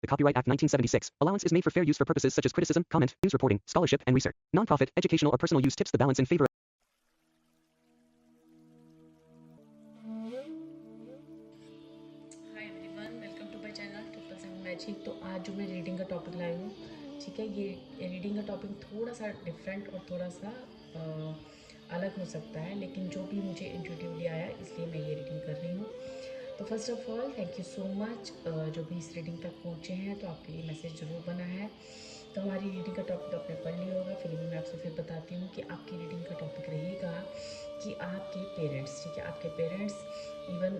The Copyright Act 1976. Allowance is made for fair use for purposes such as criticism, comment, news reporting, scholarship, and research. Nonprofit, educational, or personal use tips the balance in favor of. Hi everyone, welcome to my channel triple seven magic. तो आज जो मैं reading का topic लाई हूँ, ठीक है, ये reading का टॉपिक थोड़ा सा डिफरेंट और थोड़ा सा अलग हो सकता है, लेकिन जो भी मुझे इंट्यूटिवली आया इसलिए मैं ये रीडिंग कर रही हूँ। तो first of all thank you so much जो भी इस रीडिंग तक पहुँचे हैं, तो आपके लिए मैसेज ज़रूर बना है। तो हमारी रीडिंग का टॉपिक तो आपने पढ़ लिया होगा, फिर भी मैं आपसे फिर बताती हूँ कि आपकी रीडिंग का टॉपिक रहेगा कि आपके पेरेंट्स, ठीक है, आपके पेरेंट्स इवन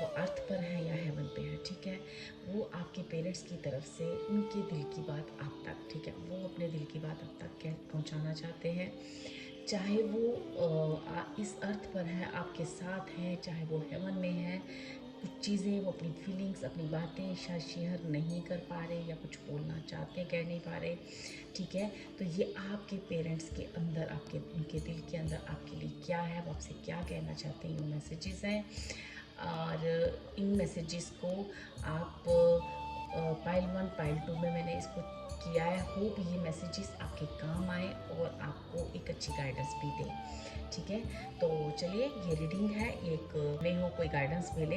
वो अर्थ पर है या हेवन पे है, ठीक है, वो आपके पेरेंट्स की तरफ से उनके दिल की बात आप तक, ठीक है, वो अपने दिल की बात आप तक पहुंचाना चाहते हैं। चाहे वो इस अर्थ पर है, आपके साथ हैं, चाहे वो हेवन में है, कुछ चीज़ें वो अपनी फीलिंग्स, अपनी बातें शायद शेयर नहीं कर पा रहे या कुछ बोलना चाहते हैं, कह नहीं पा रहे, ठीक है। तो ये आपके पेरेंट्स के अंदर, आपके उनके दिल के अंदर आपके लिए क्या है, वो आपसे क्या कहना चाहते हैं, ये मैसेजेस हैं। और इन मैसेजेस को आप पाइल 1 पाइल 2 में मैंने इसको किया है। होप ये मैसेजेस आपके काम आए और आपको एक अच्छी गाइडेंस भी दे, ठीक है। तो चलिए, ये रीडिंग है, एक नहीं हो कोई गाइडेंस मिले,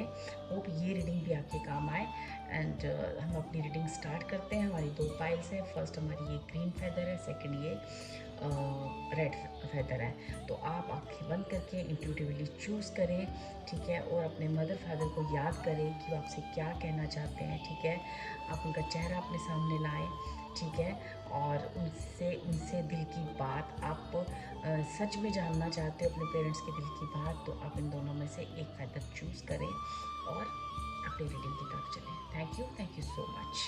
होप ये रीडिंग भी आपके काम आए। एंड हम अपनी रीडिंग स्टार्ट करते हैं। हमारी 2 पाइल्स हैं। फर्स्ट हमारी ये ग्रीन फेदर है, सेकंड ये रेड फेदर है। तो आप आंखें बंद करके इंट्यूटिवली चूज़ करें, ठीक है, और अपने मदर फादर को याद करें कि वो आपसे क्या कहना चाहते हैं, ठीक है। आप उनका चेहरा अपने सामने लाएं, ठीक है, और उनसे दिल की बात आप सच में जानना चाहते हो अपने पेरेंट्स के दिल की बात, तो आप इन दोनों में से एक फेदर चूज़ करें और अपनी रीडिंग की तरफ चलें। Thank you so much.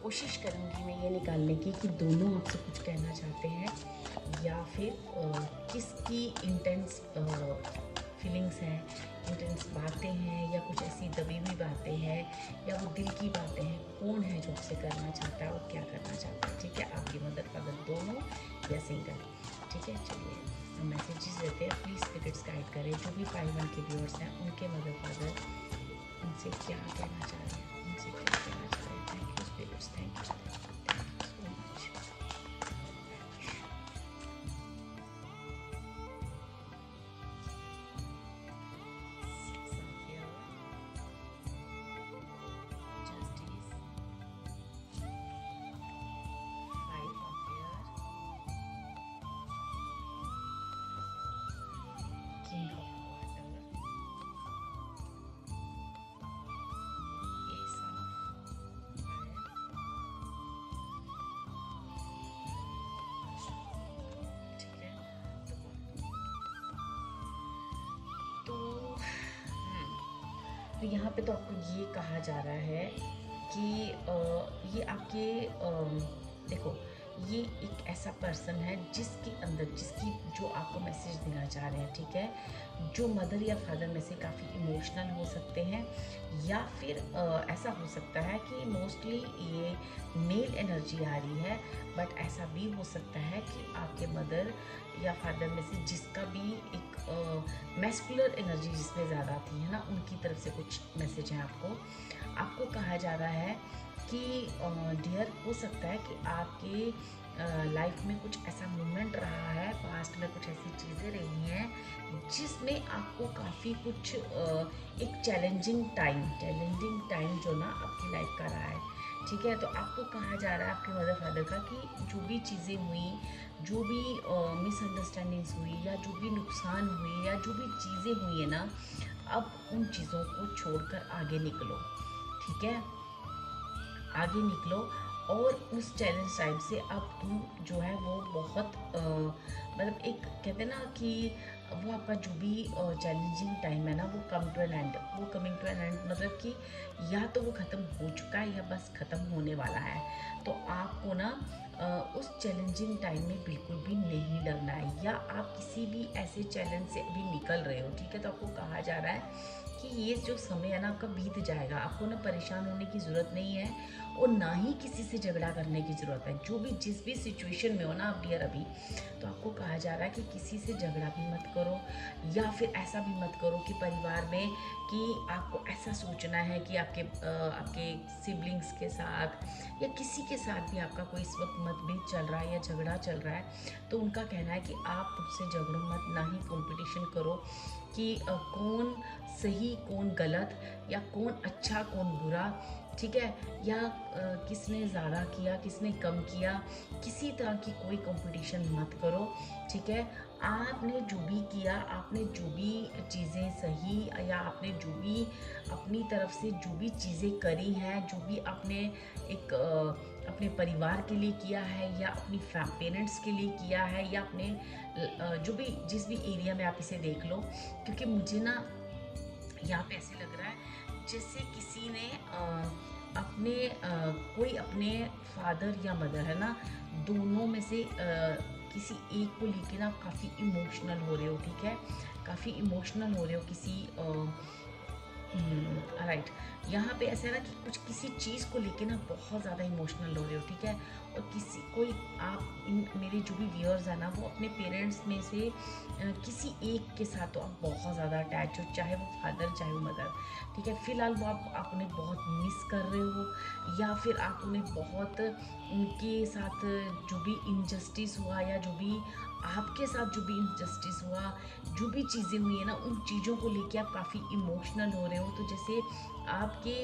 कोशिश करूँगी मैं ये निकालने की कि दोनों आपसे कुछ कहना चाहते हैं या फिर किसकी इंटेंस फीलिंग्स हैं, इंटेंस बातें हैं, या कुछ ऐसी दबी हुई बातें हैं, या वो दिल की बातें हैं। कौन है जो आपसे करना चाहता है और क्या करना चाहता है, ठीक है, आपकी मदर फादर दोनों या सिंगल, ठीक है। चलिए हम मैसेजेस देते हैं, प्लीज़ स्पिरिट्स गाइड करें। जो भी पाइल 1 के व्यूअर्स हैं, उनके मदर फादर उनसे क्या कहना चाह रहे हैं, उनसे क्या कहना चाह रहे हैं। Thank you spirits, thank you so much. तो यहाँ पे तो आपको ये कहा जा रहा है कि ये आपके देखो, ये एक ऐसा पर्सन है जिसके अंदर, जो आपको मैसेज देना चाह रहे हैं, ठीक है, जो मदर या फादर में से काफ़ी इमोशनल हो सकते हैं, या फिर ऐसा हो सकता है कि मोस्टली ये मेल एनर्जी आ रही है, बट ऐसा भी हो सकता है कि आपके मदर या फादर में से जिसका भी एक मैस्कुलर एनर्जी जिसमें ज़्यादा आती है ना, उनकी तरफ से कुछ मैसेज है आपको कहा जा रहा है कि डियर, हो सकता है कि आपके लाइफ में कुछ ऐसा मोमेंट रहा है, पास्ट में कुछ ऐसी चीज़ें रही हैं जिसमें आपको काफ़ी कुछ एक चैलेंजिंग टाइम जो ना आपकी लाइफ का रहा है, ठीक है। तो आपको कहा जा रहा है आपके मदर फादर का कि जो भी चीज़ें हुई, जो भी मिसअंडरस्टैंडिंग्स हुई, या जो भी नुकसान हुए, या जो भी चीज़ें हुई है ना, अब उन चीज़ों को छोड़कर आगे निकलो, ठीक है, आगे निकलो। और उस चैलेंज टाइम से अब तुम जो है वो बहुत मतलब एक कहते हैं ना कि वो आपका जो भी चैलेंजिंग टाइम है ना, वो कमिंग टू एन एंड, मतलब कि या तो वो ख़त्म हो चुका है या बस ख़त्म होने वाला है। तो आपको ना उस चैलेंजिंग टाइम में बिल्कुल भी नहीं डरना है, या आप किसी भी ऐसे चैलेंज से अभी निकल रहे हो, ठीक है, तो आपको कहा जा रहा है कि ये जो समय है ना आपका बीत जाएगा। आपको ना परेशान होने की ज़रूरत नहीं है और ना ही किसी से झगड़ा करने की ज़रूरत है। जो भी जिस भी सिचुएशन में हो ना आप डियर अभी, तो आपको कहा जा रहा है कि किसी से झगड़ा भी मत करो या फिर ऐसा भी मत करो कि परिवार में कि आपको ऐसा सोचना है कि आपके सिबलिंग्स के साथ या किसी के साथ भी आपका कोई इस वक्त मतभेद चल रहा है या झगड़ा चल रहा है, तो उनका कहना है कि आप उससे झगड़ो मत, ना ही कंपटीशन करो कि कौन सही कौन गलत या कौन अच्छा कौन बुरा, ठीक है, या किसने ज़्यादा किया किसने कम किया, किसी तरह की कोई कंपटीशन मत करो, ठीक है। आपने जो भी किया, आपने जो भी चीज़ें सही या आपने जो भी अपनी तरफ से जो भी चीज़ें करी हैं, जो भी आपने एक अपने परिवार के लिए किया है या अपनी पेरेंट्स के लिए किया है या अपने जो भी जिस भी एरिया में आप इसे देख लो, क्योंकि मुझे ना यहाँ पे ऐसे लग रहा है जैसे किसी ने अपने कोई अपने फादर या मदर है ना, दोनों में से किसी एक को लेके ना काफ़ी इमोशनल हो रहे हो, ठीक है, काफ़ी इमोशनल हो रहे हो किसी राइट। यहाँ पे ऐसा है ना कि कुछ किसी चीज़ को लेके ना बहुत ज़्यादा इमोशनल हो रहे हो, ठीक है, और किसी कोई आप मेरे जो भी व्यूअर्स हैं ना, वो अपने पेरेंट्स में से किसी एक के साथ तो आप बहुत ज़्यादा अटैच हो, चाहे वो फादर चाहे वो मदर, ठीक है। फिलहाल वो आप उन्हें बहुत मिस कर रहे हो या फिर आप उन्हें बहुत उनके साथ जो भी इनजस्टिस हुआ या जो भी आपके साथ जो भी इनजस्टिस हुआ, जो भी चीज़ें हुई है ना, उन चीज़ों को लेके आप काफ़ी इमोशनल हो रहे हो। तो जैसे आपके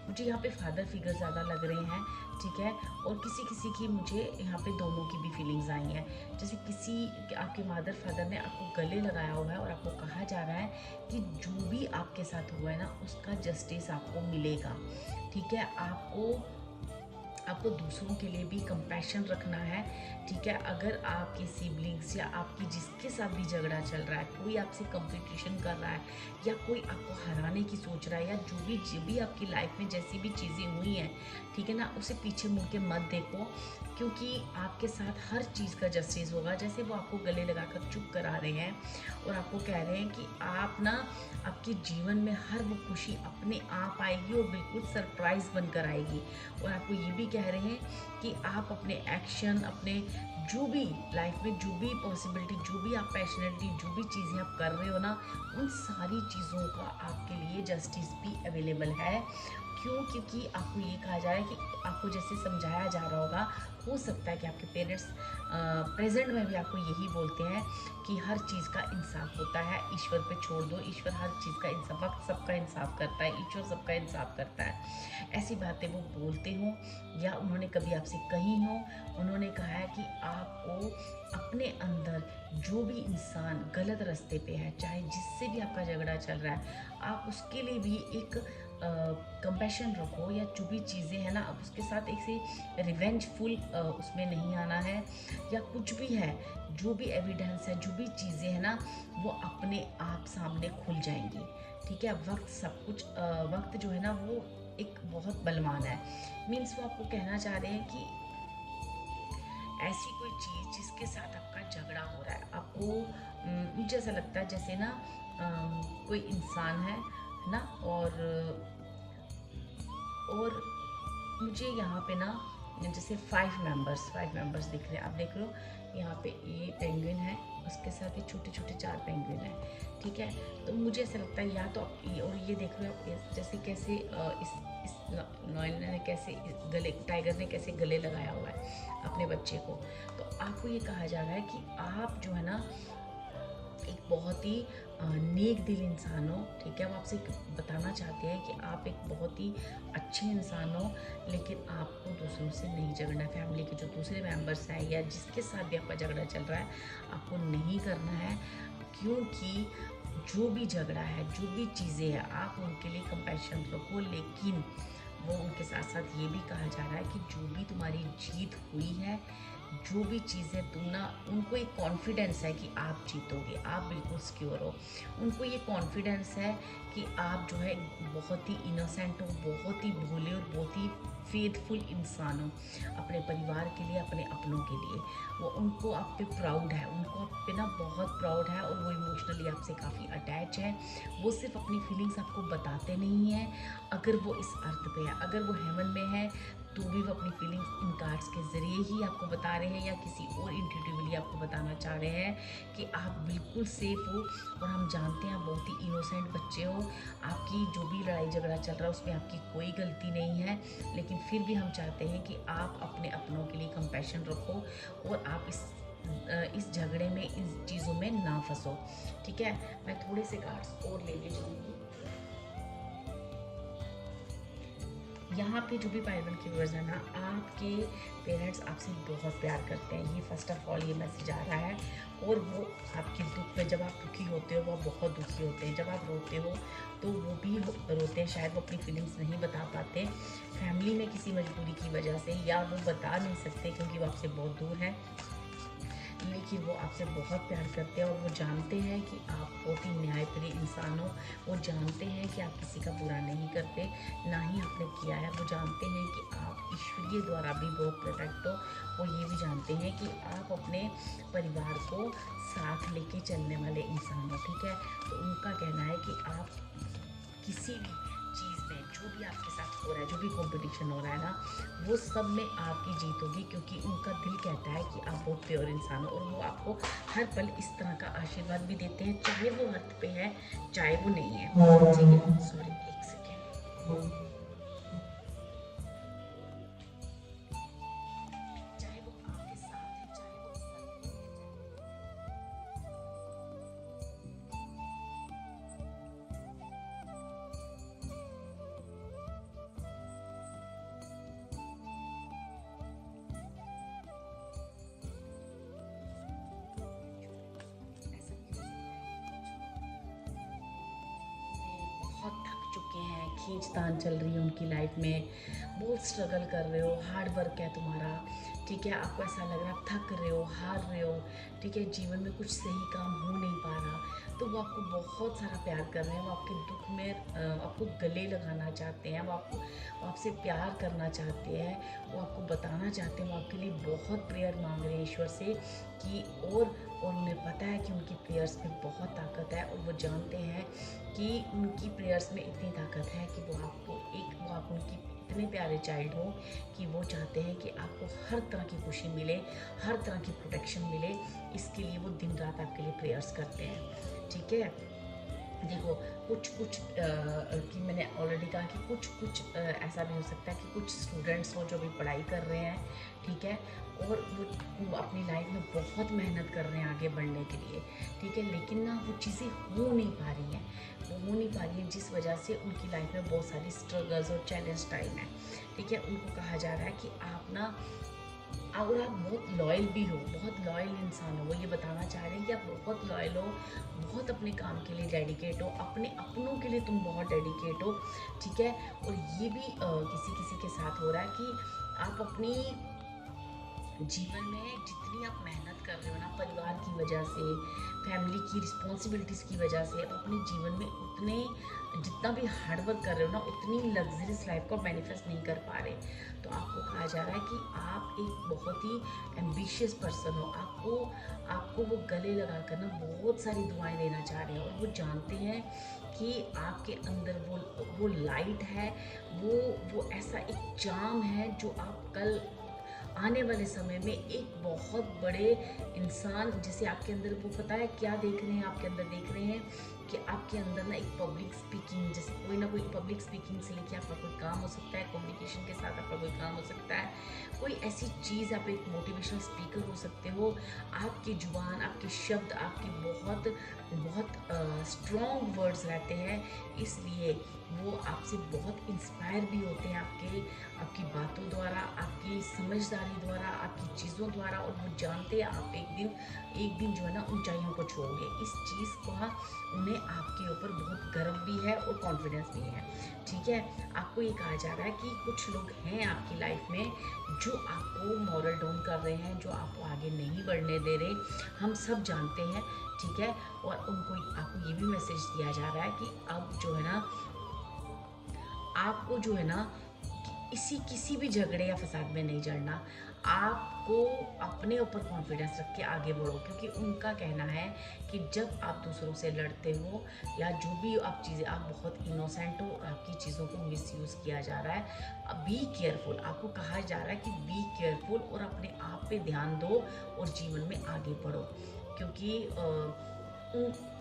मुझे यहाँ पे फादर फिगर ज़्यादा लग रहे हैं, ठीक है, और किसी किसी की मुझे यहाँ पे दोनों की भी फीलिंग्स आई हैं। जैसे किसी आपके मदर फादर ने आपको गले लगाया हुआ है और आपको कहा जा रहा है कि जो भी आपके साथ हुआ है ना, उसका जस्टिस आपको मिलेगा, ठीक है। आपको दूसरों के लिए भी कंपैशन रखना है, ठीक है। अगर आपके सिबलिंग्स या आपकी जिसके साथ भी झगड़ा चल रहा है, कोई आपसे कंपटीशन कर रहा है या कोई आपको हराने की सोच रहा है या जो भी आपकी लाइफ में जैसी भी चीज़ें हुई हैं, ठीक है ना, उसे पीछे मुड़ के मत देखो, क्योंकि आपके साथ हर चीज़ का जस्टिस होगा। जैसे वो आपको गले लगाकर चुप करा रहे हैं और आपको कह रहे हैं कि आप ना आपके जीवन में हर वो खुशी अपने आप आएगी और बिल्कुल सरप्राइज बनकर आएगी, और आपको ये भी कह रहे हैं कि आप अपने एक्शन, अपने जो भी लाइफ में जो भी पॉसिबिलिटी, जो भी आप पैशनेटली जो भी चीज़ें आप कर रहे हो ना, उन सारी चीज़ों का आपके लिए जस्टिस भी अवेलेबल है। क्यों? क्योंकि आपको ये कहा जा रहा है कि आपको जैसे समझाया जा रहा होगा, हो सकता है कि आपके पेरेंट्स प्रेजेंट में भी आपको यही बोलते हैं कि हर चीज़ का इंसाफ होता है, ईश्वर पे छोड़ दो, ईश्वर हर चीज़ का इंसाफ, वक्त सबका इंसाफ करता है, ईश्वर सबका इंसाफ करता है। ऐसी बातें वो बोलते हों या उन्होंने कभी आपसे कही हो, उन्होंने कहा है कि आपको अपने अंदर जो भी इंसान गलत रास्ते पे है, चाहे जिससे भी आपका झगड़ा चल रहा है, आप उसके लिए भी एक कंपैशन रखो, या जो भी चीज़ें हैं ना, अब उसके साथ एक से रिवेंजफुल उसमें नहीं आना है, या कुछ भी है, जो भी एविडेंस है, जो भी चीज़ें हैं ना, वो अपने आप सामने खुल जाएंगी, ठीक है। वक्त सब कुछ वक्त जो है ना, वो एक बहुत बलवान है। मीन्स वो आपको कहना चाह रहे हैं कि ऐसी कोई चीज़ जिसके साथ आपका झगड़ा हो रहा है, आपको मुझे ऐसा लगता है जैसे ना कोई इंसान है ना, और मुझे यहाँ पे ना जैसे 5 मेंबर्स दिख रहे हैं, आप देख लो यहाँ पे ये पेंगुइन है, उसके साथ ये छोटे छोटे 4 पेंगुइन हैं, ठीक है। तो मुझे ऐसा लगता है या तो आप ये, और ये देख रहे हो आप जैसे कैसे इस लॉयन ने कैसे गले, टाइगर ने कैसे गले लगाया हुआ है अपने बच्चे को। तो आपको ये कहा जा रहा है कि आप जो है ना एक बहुत ही नेक दिल इंसान हो, ठीक है। वो आपसे बताना चाहते हैं कि आप एक बहुत ही अच्छे इंसान हो, लेकिन आपको दूसरों से नहीं झगड़ना। फैमिली के जो दूसरे मेंबर्स हैं या जिसके साथ भी आपका झगड़ा चल रहा है, आपको नहीं करना है, क्योंकि जो भी झगड़ा है, जो भी चीज़ें हैं, आप उनके लिए कंपैशन रखो, लेकिन वो उनके साथ साथ ये भी कहा जा रहा है कि जो भी तुम्हारी जीत हुई है, जो भी चीज़ें तुम ना, उनको एक कॉन्फिडेंस है कि आप जीतोगे, आप बिल्कुल सिक्योर हो। उनको ये कॉन्फिडेंस है कि आप जो है बहुत ही इनोसेंट हो, बहुत ही भोले और बहुत ही फेथफुल इंसान हो अपने परिवार के लिए, अपने अपनों के लिए। वो उनको आप पे प्राउड है, उनको आप पे ना बहुत प्राउड है, और वो इमोशनली आपसे काफ़ी अटैच है। वो सिर्फ अपनी फीलिंग्स आपको बताते नहीं हैं, अगर वो इस अर्थ पे है, अगर वो हेवन में है, तो भी वो अपनी फीलिंग्स इन कार्ड्स के ज़रिए ही आपको बता रहे हैं, या किसी और इंट्यूटिवली आपको बताना चाह रहे हैं कि आप बिल्कुल सेफ़ हो। और हम जानते हैं आप बहुत ही इनोसेंट बच्चे हो, आपकी जो भी लड़ाई झगड़ा चल रहा है उसमें आपकी कोई गलती नहीं है, लेकिन फिर भी हम चाहते हैं कि आप अपने अपनों के लिए कंपैशन रखो, और आप इस झगड़े में, इन चीज़ों में ना फंसो। ठीक है, मैं थोड़े से कार्ड्स और लेने जाऊँगी। यहाँ पे जो भी पाइबल की व्यूअर्स है ना, आपके पेरेंट्स आपसे बहुत प्यार करते हैं, ये फर्स्ट ऑफ ऑल ये मैसेज आ रहा है। और वो आपके दुख में, जब आप दुखी होते हो वो बहुत दुखी होते हैं, जब आप रोते हो तो वो भी रोते हैं, शायद वो अपनी फीलिंग्स नहीं बता पाते फैमिली में किसी मजबूरी की वजह से, या वो बता नहीं सकते क्योंकि वो आपसे बहुत दूर है, लेकिन वो आपसे बहुत प्यार करते हैं। और वो जानते हैं कि आप बहुत ही न्यायप्रिय इंसान हो, वो जानते हैं कि आप किसी का बुरा नहीं करते, ना ही आपने किया है। वो जानते हैं कि आप ईश्वरीय द्वारा भी बहुत प्रोटेक्ट हो। वो ये भी जानते हैं कि आप अपने परिवार को साथ लेके चलने वाले इंसान हो। ठीक है, तो उनका कहना है कि आप किसी भी चीज़ में, जो भी आपके साथ हो रहा है, जो भी कंपटीशन हो रहा है ना, वो सब में आपकी जीत होगी, क्योंकि उनका दिल कहता है कि आप बहुत प्योर इंसान हो। और वो आपको हर पल इस तरह का आशीर्वाद भी देते हैं, चाहे वो अर्थ पे है चाहे वो नहीं है। ठीक है, सॉरी, एक सेकेंड। चाहे वो आपके साथ है, चाहे वो साथ है, ऐसा क्यों? बहुत थक चुके हैं, खींचतान चल रही है उनकी लाइफ में, बहुत स्ट्रगल कर रहे हो, हार्ड वर्क है तुम्हारा। ठीक है, आपको ऐसा लग रहा है आप थक रहे हो, हार रहे हो। ठीक है, जीवन में कुछ सही काम हो नहीं पा रहा, तो वो आपको बहुत सारा प्यार कर रहे हैं। वो आपके दुख में आपको गले लगाना चाहते हैं, वो आपसे प्यार करना चाहते हैं, वो आपको बताना चाहते हैं, वो आपके लिए बहुत प्रेयर मांग रहे हैं ईश्वर से कि और उन्हें पता है कि उनकी प्रेयर्स में बहुत ताकत है, और वो जानते हैं कि उनकी प्रेयर्स में इतनी ताकत है कि वो आप उनकी इतने प्यारे चाइल्ड हो कि वो चाहते हैं कि आपको हर तरह की खुशी मिले, हर तरह की प्रोटेक्शन मिले। इसके लिए वो दिन रात आपके लिए प्रेयर्स करते हैं। ठीक है, देखो कुछ कि मैंने ऑलरेडी कहा कि कुछ ऐसा भी हो सकता है कि कुछ स्टूडेंट्स हो जो भी पढ़ाई कर रहे हैं। ठीक है, और वो अपनी लाइफ में बहुत मेहनत कर रहे हैं आगे बढ़ने के लिए। ठीक है, लेकिन ना वो चीज़ें हो नहीं पा रही हैं, वो हो नहीं पा रही हैं, जिस वजह से उनकी लाइफ में बहुत सारी स्ट्रगल्स और चैलेंज टाइम है। ठीक है, उनको कहा जा रहा है कि आप ना, और आप बहुत लॉयल भी हो, बहुत लॉयल इंसान हो। वो ये बताना चाह रहे हैं कि आप बहुत लॉयल हो, बहुत अपने काम के लिए डेडिकेट हो, अपने अपनों के लिए तुम बहुत डेडिकेट हो। ठीक है, और ये भी किसी किसी के साथ हो रहा है कि आप अपनी जीवन में जितनी आप मेहनत कर रहे हो ना, परिवार की वजह से, फैमिली की रिस्पॉन्सिबिलिटीज़ की वजह से, अपने जीवन में उतने जितना भी हार्ड वर्क कर रहे हो ना, उतनी लग्जरियस लाइफ को मैनिफेस्ट नहीं कर पा रहे। तो आपको कहा जा रहा है कि आप एक बहुत ही एम्बिशियस पर्सन हो। आपको वो गले लगा कर ना बहुत सारी दुआएं देना चाह रहे हैं, और वो जानते हैं कि आपके अंदर वो लाइट है, वो ऐसा एक चार्म है जो आप कल आने वाले समय में एक बहुत बड़े इंसान, जैसे आपके अंदर वो पता है क्या देख रहे हैं, आपके अंदर देख रहे हैं कि आपके अंदर ना एक पब्लिक स्पीकिंग, जैसे कोई ना कोई पब्लिक स्पीकिंग से लेके आपका कोई काम हो सकता है, कम्युनिकेशन के साथ आपका कोई काम हो सकता है, कोई ऐसी चीज़, आप एक मोटिवेशनल स्पीकर हो सकते हो। आपकी जुबान, आपके शब्द, आपके बहुत बहुत स्ट्रॉन्ग वर्ड्स रहते हैं, इसलिए वो आपसे बहुत इंस्पायर भी होते हैं आपकी बातों द्वारा, आपकी समझदारी द्वारा, आपकी चीज़ों द्वारा। और वो जानते हैं आप एक दिन जो है ना ऊंचाइयों को छूओगे। इस चीज़ का उन्हें उन्हें आपके ऊपर बहुत गर्व भी है और कॉन्फिडेंस भी है। ठीक है, आपको ये कहा जा रहा है कि कुछ लोग हैं आपकी लाइफ में जो आपको मॉरल डाउन कर रहे हैं, जो आपको आगे नहीं बढ़ने दे रहे, हम सब जानते हैं। ठीक है, और उनको आपको ये भी मैसेज दिया जा रहा है कि अब जो है ना, आपको जो है ना किसी भी झगड़े या फसाद में नहीं जड़ना। आपको अपने ऊपर कॉन्फिडेंस रख के आगे बढ़ो, क्योंकि उनका कहना है कि जब आप दूसरों से लड़ते हो या जो भी आप चीज़ें, आप बहुत इनोसेंट हो और आपकी चीज़ों को मिसयूज़ किया जा रहा है। बी केयरफुल, आपको कहा जा रहा है कि बी केयरफुल और अपने आप पे ध्यान दो और जीवन में आगे बढ़ो। क्योंकि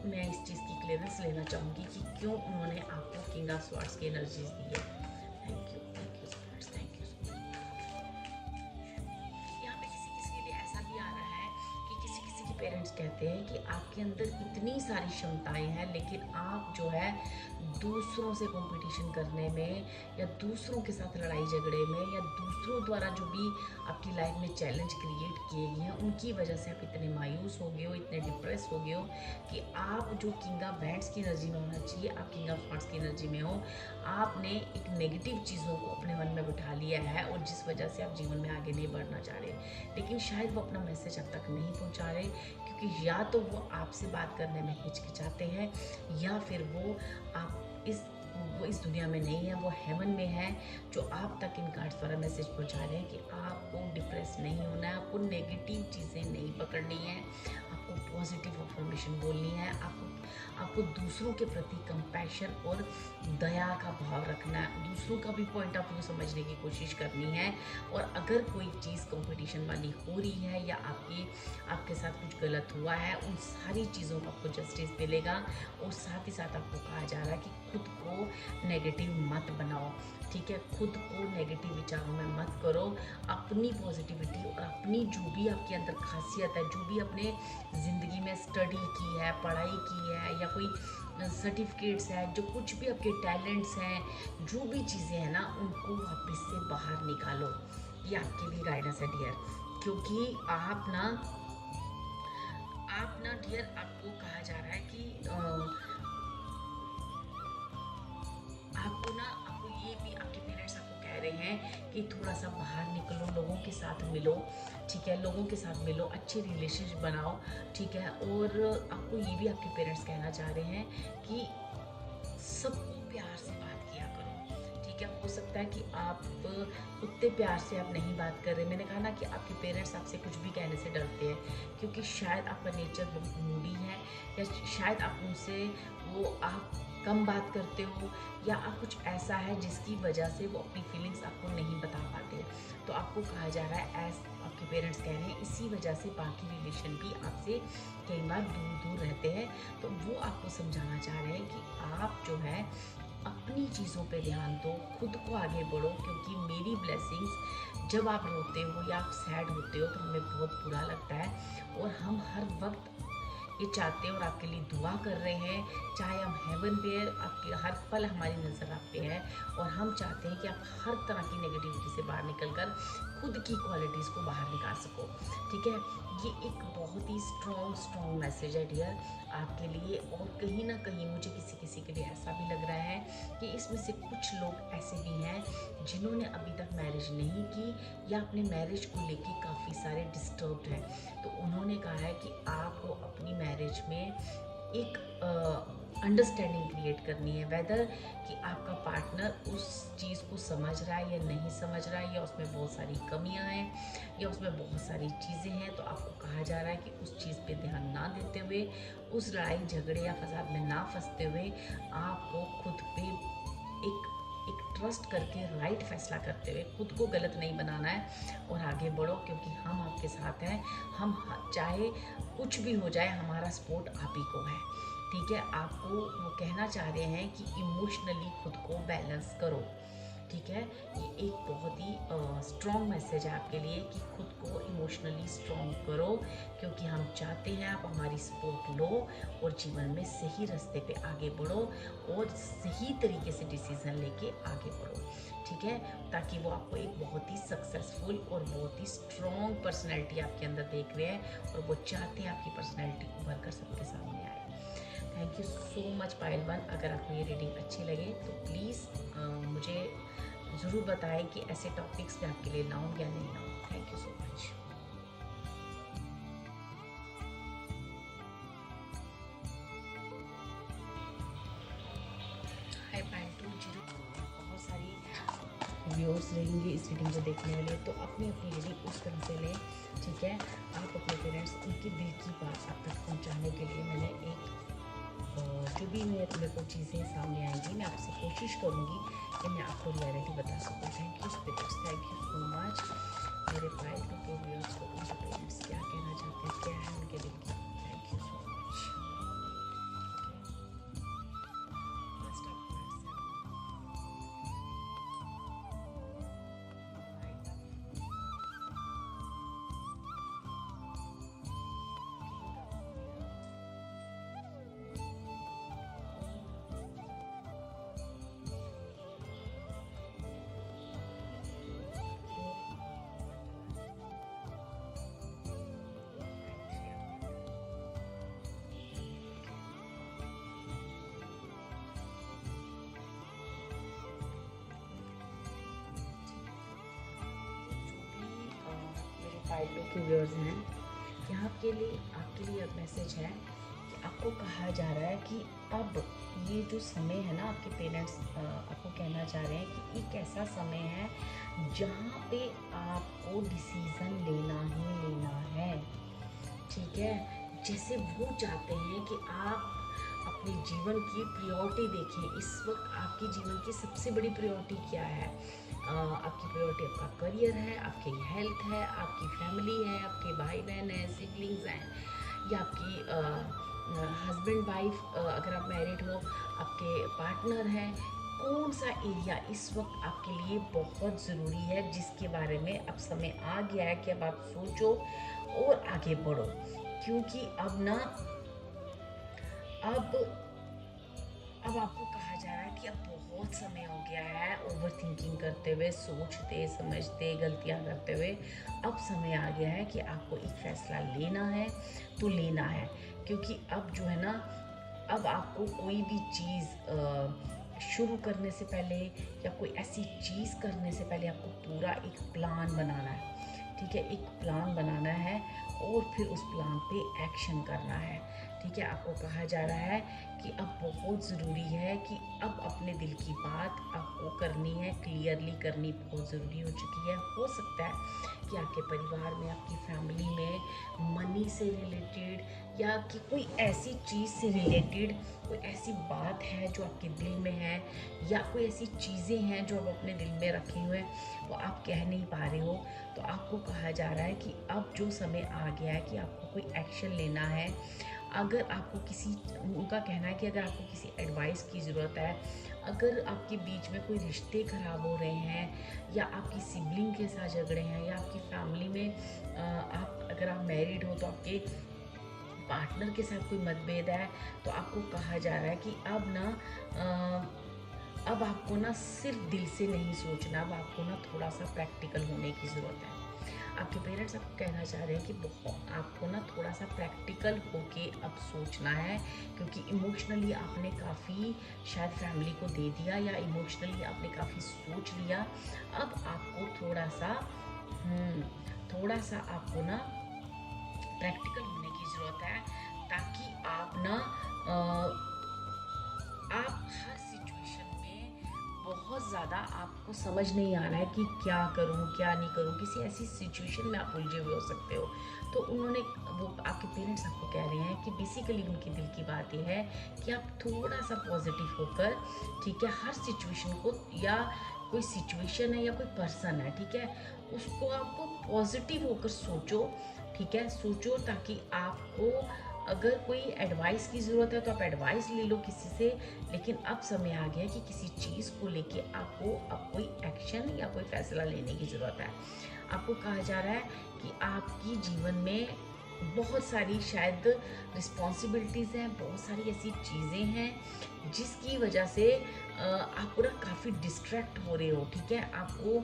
मैं इस चीज़ की क्लियरेंस लेना चाहूँगी कि क्यों उन्होंने आपको किंग ऑफ स्वॉर्ड्स की एनर्जीज दी है। Thank you so much, thank you so much. यहाँ पे किसी किसी के लिए ऐसा भी आ रहा है कि किसी किसी के पेरेंट्स कहते हैं कि आपके अंदर इतनी सारी क्षमताएं हैं, लेकिन आप जो है दूसरों से कंपटीशन करने में या दूसरों के साथ लड़ाई झगड़े में या दूसरों द्वारा जो भी आपकी लाइफ में चैलेंज क्रिएट किए गए हैं, उनकी वजह से आप इतने मायूस हो गए हो, इतने डिप्रेस हो गए हो कि आप जो किंग ऑफ बैंड्स की एनर्जी में होना चाहिए, आप किंग ऑफ हार्ट्स की एनर्जी में हो। आपने एक नेगेटिव चीज़ों को अपने मन में बिठा लिया है और जिस वजह से आप जीवन में आगे नहीं बढ़ना चाह रहे, लेकिन शायद वो अपना मैसेज अब तक नहीं पहुंचा रहे, क्योंकि या तो वो आपसे बात करने में हिचकिचाते हैं या फिर वो इस दुनिया में नहीं है, वो हेवन में है, जो आप तक इन कार्ड्स द्वारा मैसेज पहुंचा रहे हैं कि आपको डिप्रेस नहीं होना है, आपको नेगेटिव चीज़ें नहीं पकड़नी है, आपको पॉजिटिव अफर्मेशन बोलनी है, आपको दूसरों के प्रति कंपैशन और दया का भाव रखना है, दूसरों का भी पॉइंट ऑफ व्यू समझने की कोशिश करनी है। और अगर कोई चीज़ कंपटीशन वाली हो रही है या आपके साथ कुछ गलत हुआ है, उन सारी चीज़ों का आपको जस्टिस मिलेगा। और साथ ही साथ आपको कहा जा रहा है कि खुद को नेगेटिव मत बनाओ। ठीक है, खुद को नेगेटिव विचारों में मत करो, अपनी पॉजिटिविटी और अपनी जो भी आपके अंदर खासियत है, जो भी अपने ज़िंदगी में स्टडी की है, पढ़ाई की है या कोई सर्टिफिकेट्स है, जो कुछ भी आपके टैलेंट्स हैं, जो भी चीज़ें हैं ना, उनको वापस से बाहर निकालो। ये आपके लिए गाइडेंस है डियर, क्योंकि आप ना डियर, आपको कहा जा रहा है कि आपको ये भी आपके पेरेंट्स आपको कह रहे हैं कि थोड़ा सा बाहर निकलो, लोगों के साथ मिलो। ठीक है, लोगों के साथ मिलो, अच्छे रिलेशनशिप बनाओ। ठीक है, और आपको ये भी आपके पेरेंट्स कहना चाह रहे हैं कि सबको प्यार से बात किया करो। ठीक है, हो सकता है कि आप उतने प्यार से आप नहीं बात कर रहे। मैंने कहा ना कि आपके पेरेंट्स आपसे कुछ भी कहने से डरते हैं, क्योंकि शायद आपका नेचर बहुत मूडी है या शायद आप उनसे आप कम बात करते हो या आप कुछ ऐसा है जिसकी वजह से वो अपनी फीलिंग्स आपको नहीं बता पाते। तो आपको कहा जा रहा है, आपके पेरेंट्स कह रहे हैं, इसी वजह से बाकी रिलेशन भी आपसे कई बार दूर दूर रहते हैं। तो वो आपको समझाना चाह रहे हैं कि आप जो है अपनी चीज़ों पे ध्यान दो, खुद को आगे बढ़ो, क्योंकि मेरी ब्लेसिंग्स, जब आप रोते हो या आप सैड होते हो तो हमें बहुत बुरा लगता है और हम हर वक्त ये चाहते हैं और आपके लिए दुआ कर रहे हैं, चाहे हम हेवन पे है, आपकी हर पल हमारी नज़र आप पे है और हम चाहते हैं कि आप हर तरह की नेगेटिविटी से बाहर निकलकर खुद की क्वालिटीज़ को बाहर निकाल सको। ठीक है, ये एक बहुत ही स्ट्रॉन्ग मैसेज है डियर आपके लिए। और कहीं ना कहीं मुझे किसी के लिए ऐसा भी लग रहा है कि इसमें से कुछ लोग ऐसे भी हैं जिन्होंने अभी तक मैरिज नहीं की या अपने मैरिज को लेके काफ़ी सारे डिस्टर्ब्ड हैं। तो उन्होंने कहा है कि आपको अपनी मैरिज में एक अंडरस्टैंडिंग क्रिएट करनी है, वेदर कि आपका पार्टनर उस चीज़ को समझ रहा है या नहीं समझ रहा है, या उसमें बहुत सारी कमियां हैं या उसमें बहुत सारी चीज़ें हैं। तो आपको कहा जा रहा है कि उस चीज़ पे ध्यान ना देते हुए, उस लड़ाई झगड़े या फसाद में ना फंसते हुए, आपको खुद पे एक ट्रस्ट करके राइट फैसला करते हुए खुद को गलत नहीं बनाना है और आगे बढ़ो, क्योंकि हम आपके साथ हैं। हम चाहे कुछ भी हो जाए, हमारा सपोर्ट आप ही को है। ठीक है, आपको वो कहना चाह रहे हैं कि इमोशनली खुद को बैलेंस करो। ठीक है, ये एक बहुत ही स्ट्रॉन्ग मैसेज है आपके लिए कि खुद को इमोशनली स्ट्रॉन्ग करो, क्योंकि हम चाहते हैं आप हमारी सपोर्ट लो और जीवन में सही रास्ते पे आगे बढ़ो और सही तरीके से डिसीजन लेके आगे बढ़ो। ठीक है, ताकि वो आपको एक बहुत ही सक्सेसफुल और बहुत ही स्ट्रॉन्ग पर्सनैलिटी आपके अंदर देख रहे हैं और वो चाहते हैं आपकी पर्सनैलिटी उभर कर सबके सामने आए। Thank you so much Payal one. अगर आपको ये रीडिंग अच्छी लगे तो प्लीज़ मुझे ज़रूर बताएं कि ऐसे टॉपिक्स मैं आपके लिए लाऊं या नहीं लाऊं। Thank you so much. Hi Payal 20। बहुत सारी व्यूअर्स रहेंगे इस रीडिंग को देखने वाले, तो अपनी अपनी रीडिंग उस तरह से लें, ठीक है। आप अपने पेरेंट्स उनकी दिल की बात आप तक पहुंचाने के लिए मैंने एक जो भी मेरे को चीज़ें सामने आएंगी मैं आपसे कोशिश करूँगी कि मैं आपको रियलिटी बता सकूँ। Thank you spirits, thank you so much. मेरे पायल के व्यूअर्स को उनके पेरेंट्स क्या कहना चाहते हैं, क्या है उनके दिल की। Thank you so much. Payal के व्यूअर्स हैं, यहाँ के लिए आपके लिए अब मैसेज है कि आपको कहा जा रहा है कि अब ये जो समय है ना, आपके पेरेंट्स आपको कहना चाह रहे हैं कि एक ऐसा समय है जहाँ पे आपको डिसीज़न लेना ही लेना है, ठीक है। जैसे वो चाहते हैं कि आप अपने जीवन की प्रायोरिटी देखें। इस वक्त आपके जीवन की सबसे बड़ी प्रायोरिटी क्या है? आपकी प्रायोरिटी आपका करियर है, आपकी हेल्थ है, आपकी फैमिली है, आपके भाई बहन हैं, सिबलिंग्स हैं, या आपकी हस्बैंड वाइफ, अगर आप मैरिड हो, आपके पार्टनर हैं। कौन सा एरिया इस वक्त आपके लिए बहुत ज़रूरी है, जिसके बारे में अब समय आ गया है कि अब आप सोचो और आगे बढ़ो। क्योंकि अब ना अब आपको कहा जा रहा है कि अब बहुत समय हो गया है ओवर थिंकिंग करते हुए, सोचते समझते गलतियां करते हुए। अब समय आ गया है कि आपको एक फैसला लेना है तो लेना है। क्योंकि अब जो है ना, अब आपको कोई भी चीज़ शुरू करने से पहले या कोई ऐसी चीज़ करने से पहले आपको पूरा एक प्लान बनाना है, ठीक है। एक प्लान बनाना है और फिर उस प्लान पे एक्शन करना है, ठीक है। आपको कहा जा रहा है कि अब बहुत ज़रूरी है कि अब अपने दिल की बात आपको करनी है, क्लियरली करनी बहुत ज़रूरी हो चुकी है। हो सकता है कि आपके परिवार में, आपकी फैमिली में मनी से रिलेटेड या कि कोई ऐसी चीज़ से रिलेटेड कोई ऐसी बात है जो आपके दिल में है, या कोई ऐसी चीज़ें हैं जो आप अपने दिल में रखे हुए हैं वो आप कह नहीं पा रहे हो। तो आपको कहा जा रहा है कि अब जो समय आ गया है कि आपको कोई एक्शन लेना है। अगर आपको उनका कहना है कि अगर आपको किसी एडवाइस की ज़रूरत है, अगर आपके बीच में कोई रिश्ते ख़राब हो रहे हैं, या आपकी सिबलिंग के साथ झगड़े हैं, या आपकी फैमिली में अगर आप मैरिड हो तो आपके पार्टनर के साथ कोई मतभेद है, तो आपको कहा जा रहा है कि अब आपको ना सिर्फ दिल से नहीं सोचना, अब आपको ना थोड़ा सा प्रैक्टिकल होने की ज़रूरत है। आपके पेरेंट्स आपको कहना चाह रहे हैं कि आपको ना थोड़ा सा प्रैक्टिकल होके अब सोचना है, क्योंकि इमोशनली आपने काफ़ी शायद फैमिली को दे दिया, या इमोशनली आपने काफ़ी सोच लिया। अब आपको थोड़ा सा आपको ना प्रैक्टिकल होने की ज़रूरत है, ताकि आप ना आप हर सिचुएशन में बहुत ज़्यादा आपको समझ नहीं आ रहा है कि क्या करूं क्या नहीं करूं, किसी ऐसी सिचुएशन में आप उलझे हुए हो सकते हो। तो वो आपके पेरेंट्स आपको कह रहे हैं कि बेसिकली उनकी दिल की बात ये है कि आप थोड़ा सा पॉजिटिव होकर, ठीक है, हर सिचुएशन को, या कोई सिचुएशन है या कोई पर्सन है, ठीक है, उसको आपको पॉजिटिव होकर सोचो, ठीक है, सोचो, ताकि आपको अगर कोई एडवाइस की ज़रूरत है तो आप एडवाइस ले लो किसी से। लेकिन अब समय आ गया कि किसी चीज़ को लेके आपको अब कोई एक्शन या कोई फैसला लेने की ज़रूरत है। आपको कहा जा रहा है कि आपकी जीवन में बहुत सारी शायद रिस्पॉन्सिबिलिटीज़ हैं, बहुत सारी ऐसी चीज़ें हैं जिसकी वजह से आप पूरा काफ़ी डिस्ट्रैक्ट हो रहे हो, ठीक है। आपको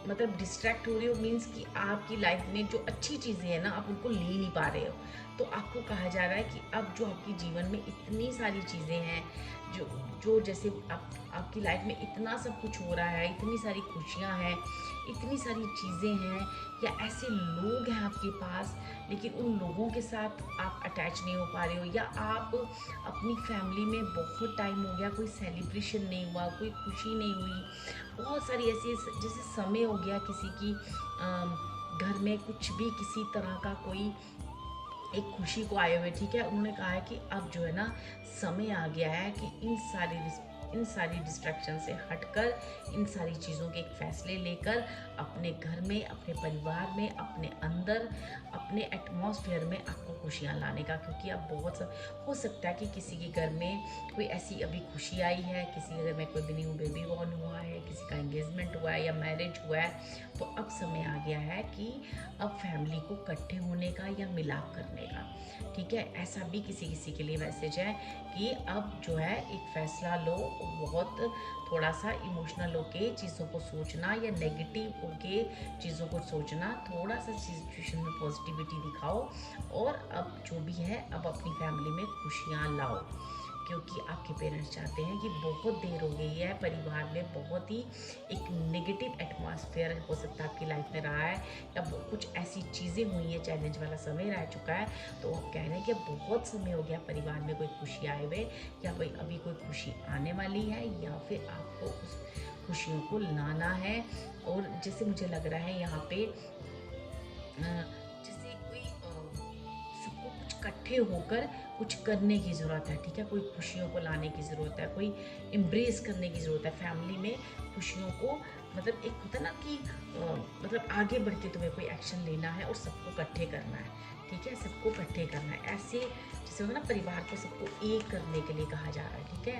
मतलब डिस्ट्रैक्ट हो रहे हो मीन्स कि आपकी लाइफ में जो अच्छी चीज़ें हैं ना, आप उनको ले नहीं पा रहे हो, तो आपको कहा जा रहा है कि अब जो आपके जीवन में इतनी सारी चीज़ें हैं, जो जो जैसे आपकी लाइफ में इतना सब कुछ हो रहा है, इतनी सारी खुशियाँ हैं, इतनी सारी चीज़ें हैं, या ऐसे लोग हैं आपके पास, लेकिन उन लोगों के साथ आप अटैच नहीं हो पा रहे हो, या आप अपनी फैमिली में बहुत टाइम हो गया कोई सेलिब्रेशन नहीं हुआ, कोई खुशी नहीं हुई, बहुत सारी ऐसी जैसे समय हो गया किसी की घर में कुछ भी किसी तरह का कोई एक खुशी को आए हुए, ठीक है। उन्होंने कहा है कि अब जो है ना समय आ गया है कि इन सारी डिस्ट्रैक्शन से हटकर, इन सारी चीज़ों के एक फैसले लेकर अपने घर में, अपने परिवार में, अपने अंदर, अपने एटमॉस्फेयर में आपको खुशियाँ लाने का। क्योंकि अब हो सकता है कि किसी के घर में कोई ऐसी अभी खुशी आई है, किसी के घर में कोई भी न्यू बेबी बॉर्न हुआ है, किसी का एंगेजमेंट हुआ है या मैरिज हुआ है, तो अब समय आ गया है कि अब फैमिली को इकट्ठे होने का या मिलाप करने का, ठीक है। ऐसा भी किसी के लिए मैसेज है कि अब जो है एक फैसला लो, बहुत थोड़ा सा इमोशनल होके चीज़ों को सोचना या नेगेटिव होके चीज़ों को सोचना, थोड़ा सा सिचुएशन में पॉजिटिविटी दिखाओ, और अब जो भी है अब अपनी फैमिली में खुशियाँ लाओ। क्योंकि आपके पेरेंट्स चाहते हैं कि बहुत देर हो गई है, परिवार में बहुत ही एक नेगेटिव एटमॉस्फेयर हो सकता है आपकी लाइफ में रहा है, या कुछ ऐसी चीज़ें हुई हैं, चैलेंज वाला समय रह चुका है, तो आप कह रहे हैं कि बहुत समय हो गया परिवार में कोई खुशी आए हुए, या कोई अभी कोई खुशी आने वाली है, या फिर आपको उस खुशियों को लाना है। और जैसे मुझे लग रहा है यहाँ पे जैसे कोई सबको कुछ इकट्ठे होकर कुछ करने की ज़रूरत है, ठीक है। कोई खुशियों को लाने की ज़रूरत है, कोई एम्ब्रेस करने की ज़रूरत है फैमिली में खुशियों को। मतलब एक होता है ना कि मतलब आगे बढ़ के तुम्हें कोई एक्शन लेना है और सबको इकट्ठे करना है, ठीक है, सबको इकट्ठे करना है। ऐसे जैसे होता है ना, परिवार को सबको एक करने के लिए कहा जा रहा है, ठीक है।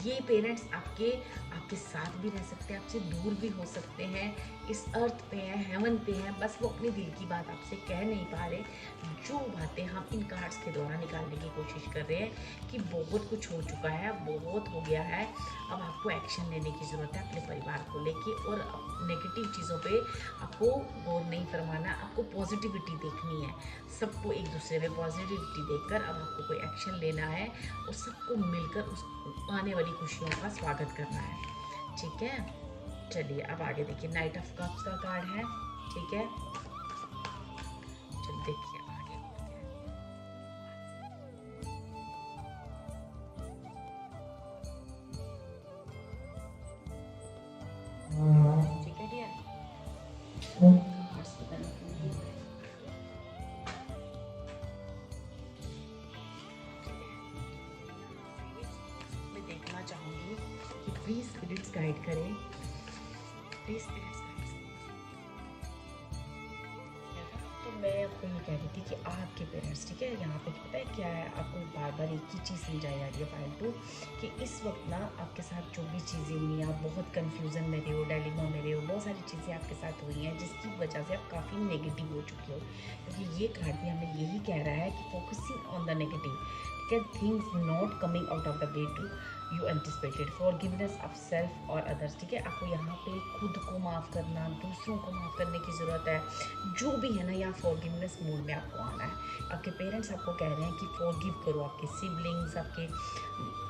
ये पेरेंट्स आपके आपके साथ भी रह सकते हैं, आपसे दूर भी हो सकते हैं, इस अर्थ पे हैं, हेवन पे हैं, बस वो अपने दिल की बात आपसे कह नहीं पा रहे। जो बातें हम इन कार्ड्स के द्वारा निकालने की कोशिश कर रहे हैं कि बहुत कुछ हो चुका है, बहुत हो गया है, अब आपको एक्शन लेने की ज़रूरत है अपने परिवार को लेके, और नेगेटिव चीज़ों पे आपको गौर नहीं फरमाना, आपको पॉजिटिविटी देखनी है। सबको एक दूसरे में पॉजिटिविटी देखकर अब आपको कोई एक्शन लेना है, और सबको मिलकर उस आने वाली खुशियों का स्वागत करना है, ठीक है। चलिए अब आगे देखिए, नाइट ऑफ कप्स का कार्ड है, ठीक है। चलो देखिए आगे और क्या है, ठीक है डियर। मैं देखना चाहूँगी कि प्लीज स्पिरिट्स गाइड करें, प्लीज स्पिरिट्स गाइड। तो मैं आपको ये कह रही थी कि आपके पेरेंट्स, ठीक है, यहाँ पे पता है क्या है, आपको बार बार एक ही चीज़ समझाई जा रही है फाइल टू, कि इस वक्त ना आपके साथ जो भी चीज़ें हुई हैं, आप बहुत कन्फ्यूज़न में रहे हो, डायलेमा में रहे हो, बहुत सारी चीज़ें आपके साथ हुई हैं जिसकी वजह से आप काफ़ी नेगेटिव हो चुके हो। क्योंकि ये कार्ड भी हमें यही कह रहा है कि फोकसिंग ऑन द नेगेटिव, ठीक है, things not coming out of the way to you anticipated, forgiveness of self और अदर्स, ठीक है। आपको यहाँ पे खुद को माफ़ करना, दूसरों को माफ़ करने की ज़रूरत है, जो भी है ना, यहाँ फॉरगिवनेस मूड में आपको आना है। आपके पेरेंट्स आपको कह रहे हैं कि फॉरगिव करो आपके सिबलिंग्स, आपके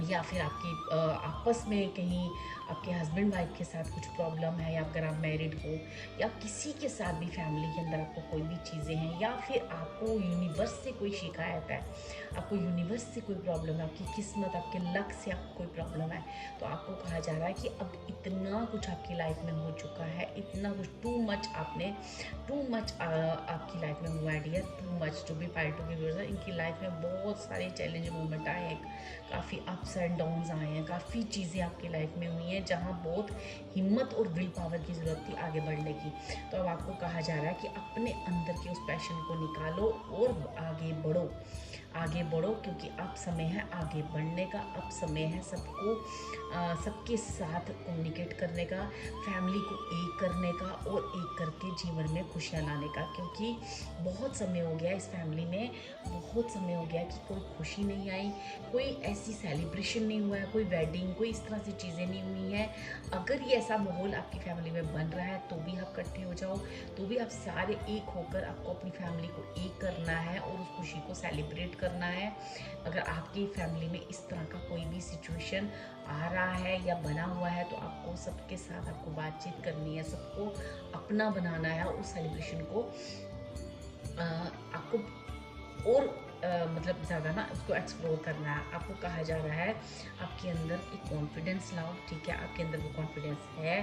या फिर आपकी आपस में कहीं आपके हस्बैंड वाइफ के साथ कुछ प्रॉब्लम है, या अगर आप मैरिड हो, या किसी के साथ भी फैमिली के अंदर आपको कोई भी चीज़ें हैं, या फिर आपको यूनिवर्स से कोई शिकायत है, आपको यूनिवर्स से कोई प्रॉब्लम है, आपकी किस्मत, आपके लक से आपको कोई प्रॉब्लम है, तो आपको कहा जा रहा है कि अब इतना कुछ आपकी लाइफ में हो चुका है, इतना कुछ टू मच आपकी लाइफ में हुआ है डियर, टू मच। जो भी फाइल टू व्यूअर्स है, इनकी लाइफ में बहुत सारे चैलेंज मोमेंट आए हैं, काफ़ी अप्स एंड डाउन्स आए हैं, काफ़ी चीज़ें आपकी लाइफ में हुई हैं जहाँ बहुत हिम्मत और विल पावर की ज़रूरत थी आगे बढ़ने की। तो अब आपको कहा जा रहा है कि अपने अंदर के उस पैशन को निकालो और आगे बढ़ो, आगे बढ़ो, क्योंकि अब समय है आगे बढ़ने का, अब समय है सबको सबके साथ कम्युनिकेट करने का, फैमिली को एक करने का और एक करके जीवन में खुशियाँ लाने का। क्योंकि बहुत समय हो गया इस फैमिली में, बहुत समय हो गया कि कोई खुशी नहीं आई, कोई ऐसी सेलिब्रेशन नहीं हुआ है, कोई वेडिंग, कोई इस तरह से चीज़ें नहीं हुई हैं। अगर ये ऐसा माहौल आपकी फैमिली में बन रहा है तो भी आप इकट्ठे हो जाओ, तो भी आप सारे एक होकर आपको अपनी फैमिली को एक करना है और उस खुशी को सेलिब्रेट करना है। अगर आपकी फैमिली में इस तरह का कोई भी सिचुएशन आ रहा है या बना हुआ है, तो आपको सबके साथ आपको बातचीत करनी है, सबको अपना बनाना है, उस सेलिब्रेशन को आपको और मतलब ज़्यादा ना उसको एक्सप्लोर करना है। आपको कहा जा रहा है आपके अंदर एक कॉन्फिडेंस लाओ, ठीक है, आपके अंदर वो कॉन्फिडेंस है,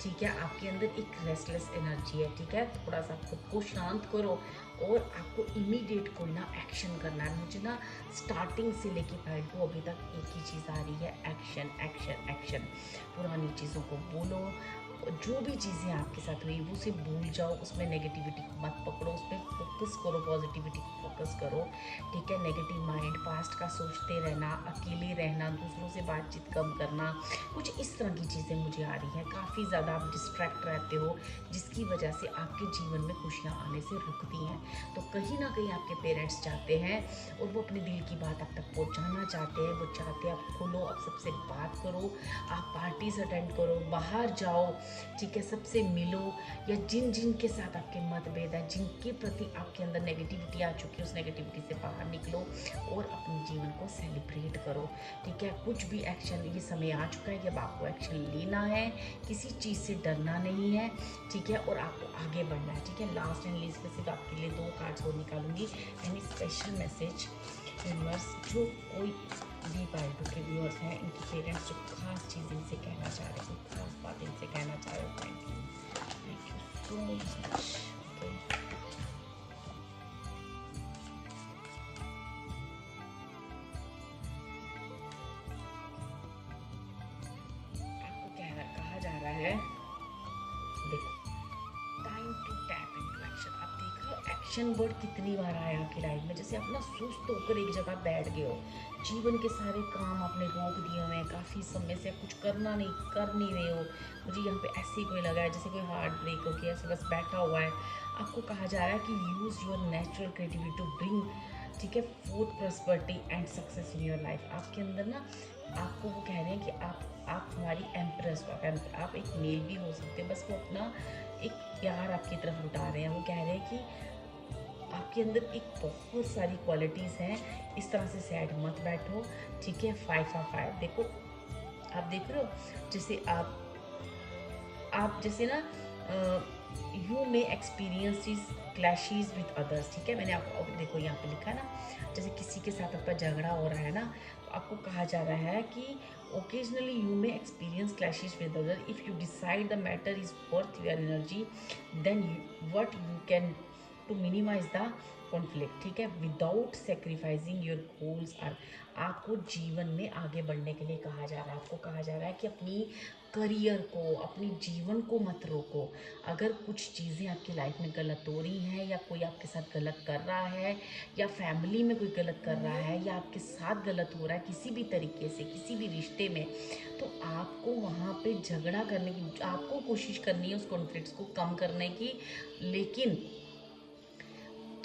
ठीक है, आपके अंदर एक रेस्टलेस एनर्जी है, ठीक है, थोड़ा सा खुद को शांत करो और आपको इमीडिएट कोई ना एक्शन करना है। मुझे ना स्टार्टिंग से लेके पॉइंट को अभी तक एक ही चीज़ आ रही है, एक्शन एक्शन एक्शन। पुरानी चीज़ों को बोलो, जो भी चीज़ें आपके साथ हुई वो उसे भूल जाओ, उसमें नेगेटिविटी को मत पकड़ो, उस पर फोकस करो, पॉजिटिविटी को फोकस करो, ठीक है। नेगेटिव माइंड, पास्ट का सोचते रहना, अकेले रहना, दूसरों से बातचीत कम करना, कुछ इस तरह की चीज़ें मुझे आ रही हैं। काफ़ी ज़्यादा आप डिस्ट्रैक्ट रहते हो, जिसकी वजह से आपके जीवन में खुशियाँ आने से रुकती हैं। तो कहीं ना कहीं आपके पेरेंट्स चाहते हैं और वो अपने दिल की बात आप तक पहुँचाना चाहते हैं, वो चाहते हैं आप खुलो, आप सबसे बात करो, आप पार्टीज अटेंड करो, बाहर जाओ, ठीक है, सबसे मिलो, या जिन जिन के साथ आपके मतभेद है, जिनके प्रति आपके अंदर नेगेटिविटी आ चुकी है, उस नेगेटिविटी से बाहर निकलो और अपने जीवन को सेलिब्रेट करो, ठीक है। कुछ भी एक्शन, ये समय आ चुका है कि अब आपको एक्शन लेना है, किसी चीज़ से डरना नहीं है, ठीक है, और आपको आगे बढ़ना है, ठीक है। लास्ट एंड लीस्ट में सिर्फ आपके लिए 2 कार्ड्स और निकालूंगी। एनी स्पेशल मैसेज यूनिवर्स, जो कोई भी पार्टू के व्यूअर्स हैं, इनके पेरेंट्स जो खास चीज़ इनसे कहना चाह रहे हैं, कोई खास बात इनसे कहना चाह रहे हो, thank you so much. Okay, आपको कहा जा रहा है, देखो, time to tap into action. आप देख रहे हो एक्शन वर्ड कितनी बार आया आपकी लाइफ में, जैसे आप ना सुस्त होकर एक जगह बैठ गए हो, जीवन के सारे काम आपने रोक दिए हुए हैं, काफ़ी समय से कुछ कर नहीं रहे हो। मुझे यहाँ पे ऐसे ही कोई लगा है जैसे कोई हार्ट ब्रेक हो गया, ऐसे बस बैठा हुआ है। आपको कहा जा रहा है कि use your natural creativity to bring, ठीक है, forth prosperity and success in your life. आपके अंदर ना, आपको वो कह रहे हैं कि आप हमारी एम्प्रेस हो, आप एक मेल भी हो सकते हो, बस वो अपना एक प्यार आपकी तरफ लुटा रहे हैं। वो कह रहे हैं कि आपके अंदर एक बहुत सारी क्वालिटीज़ हैं, इस तरह से सैड मत बैठो, ठीक है। 5 देखो, आप देख रहे हो जैसे आप जैसे ना you may experience clashes with others, ठीक है। मैंने आपको अब देखो यहाँ पे लिखा है ना, जैसे किसी के साथ आपका झगड़ा हो रहा है ना, तो आपको कहा जा रहा है कि occasionally you may experience clashes with others. If you decide the matter is worth your energy, then what you can to minimize the conflict, ठीक है, without sacrificing your goals are. आपको जीवन में आगे बढ़ने के लिए कहा जा रहा है, आपको कहा जा रहा है कि अपनी करियर को, अपनी जीवन को मत रोको। अगर कुछ चीज़ें आपकी लाइफ में गलत हो रही हैं, या कोई आपके साथ गलत कर रहा है, या फैमिली में कोई गलत कर रहा है, या आपके साथ गलत हो रहा है किसी भी तरीके से, किसी भी रिश्ते में, तो आपको वहाँ पे झगड़ा करने की, आपको कोशिश करनी है उस कॉन्फ्लिक्ट्स को कम करने की, लेकिन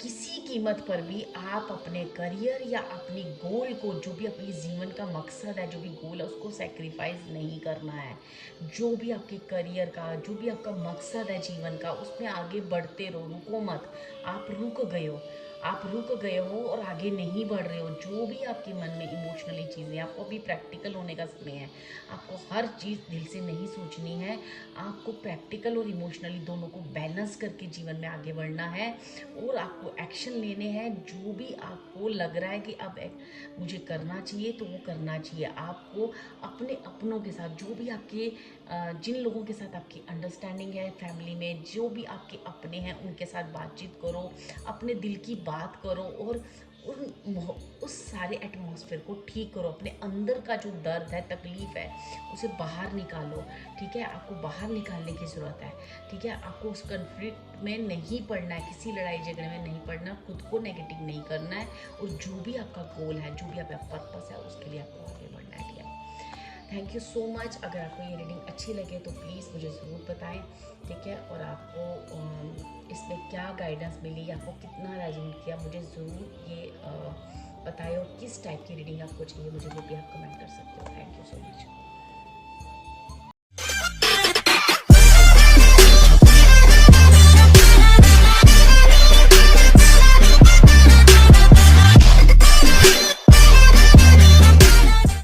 किसी कीमत पर भी आप अपने करियर या अपनी गोल को, जो भी अपनी जीवन का मकसद है, जो भी गोल है, उसको सेक्रीफाइस नहीं करना है। जो भी आपके करियर का, जो भी आपका मकसद है जीवन का, उसमें आगे बढ़ते रहो, रुको मत। आप रुक गए हो और आगे नहीं बढ़ रहे हो। जो भी आपके मन में इमोशनली चीज़ें, आपको अभी प्रैक्टिकल होने का समय है, आपको हर चीज़ दिल से नहीं सोचनी है, आपको प्रैक्टिकल और इमोशनली दोनों को बैलेंस करके जीवन में आगे बढ़ना है, और आपको एक्शन लेने हैं। जो भी आपको लग रहा है कि अब मुझे करना चाहिए, तो वो करना चाहिए। आपको अपने अपनों के साथ, जो भी आपके जिन लोगों के साथ आपकी अंडरस्टैंडिंग है फैमिली में, जो भी आपके अपने हैं, उनके साथ बातचीत करो, अपने दिल की बात करो, और उस सारे एटमॉस्फेयर को ठीक करो, अपने अंदर का जो दर्द है, तकलीफ़ है, उसे बाहर निकालो। ठीक है, आपको बाहर निकालने की ज़रूरत है। ठीक है, आपको उस कन्फ्लिक्ट में नहीं पड़ना है, किसी लड़ाई झगड़े में नहीं पड़ना, खुद को नेगेटिव नहीं करना है, और जो भी आपका गोल है, जो भी आपका पर्पस है, उसके लिए आपको आगे बढ़ना है। ठीक है, थैंक यू सो मच। अगर आपको ये रीडिंग अच्छी लगे तो प्लीज़ मुझे ज़रूर बताएं। ठीक है, और आपको इसमें क्या गाइडेंस मिली, आपको कितना रेजोनेट किया, मुझे ज़रूर ये बताएं, और किस टाइप की रीडिंग आपको चाहिए मुझे, वो भी आप कमेंट कर सकते हो।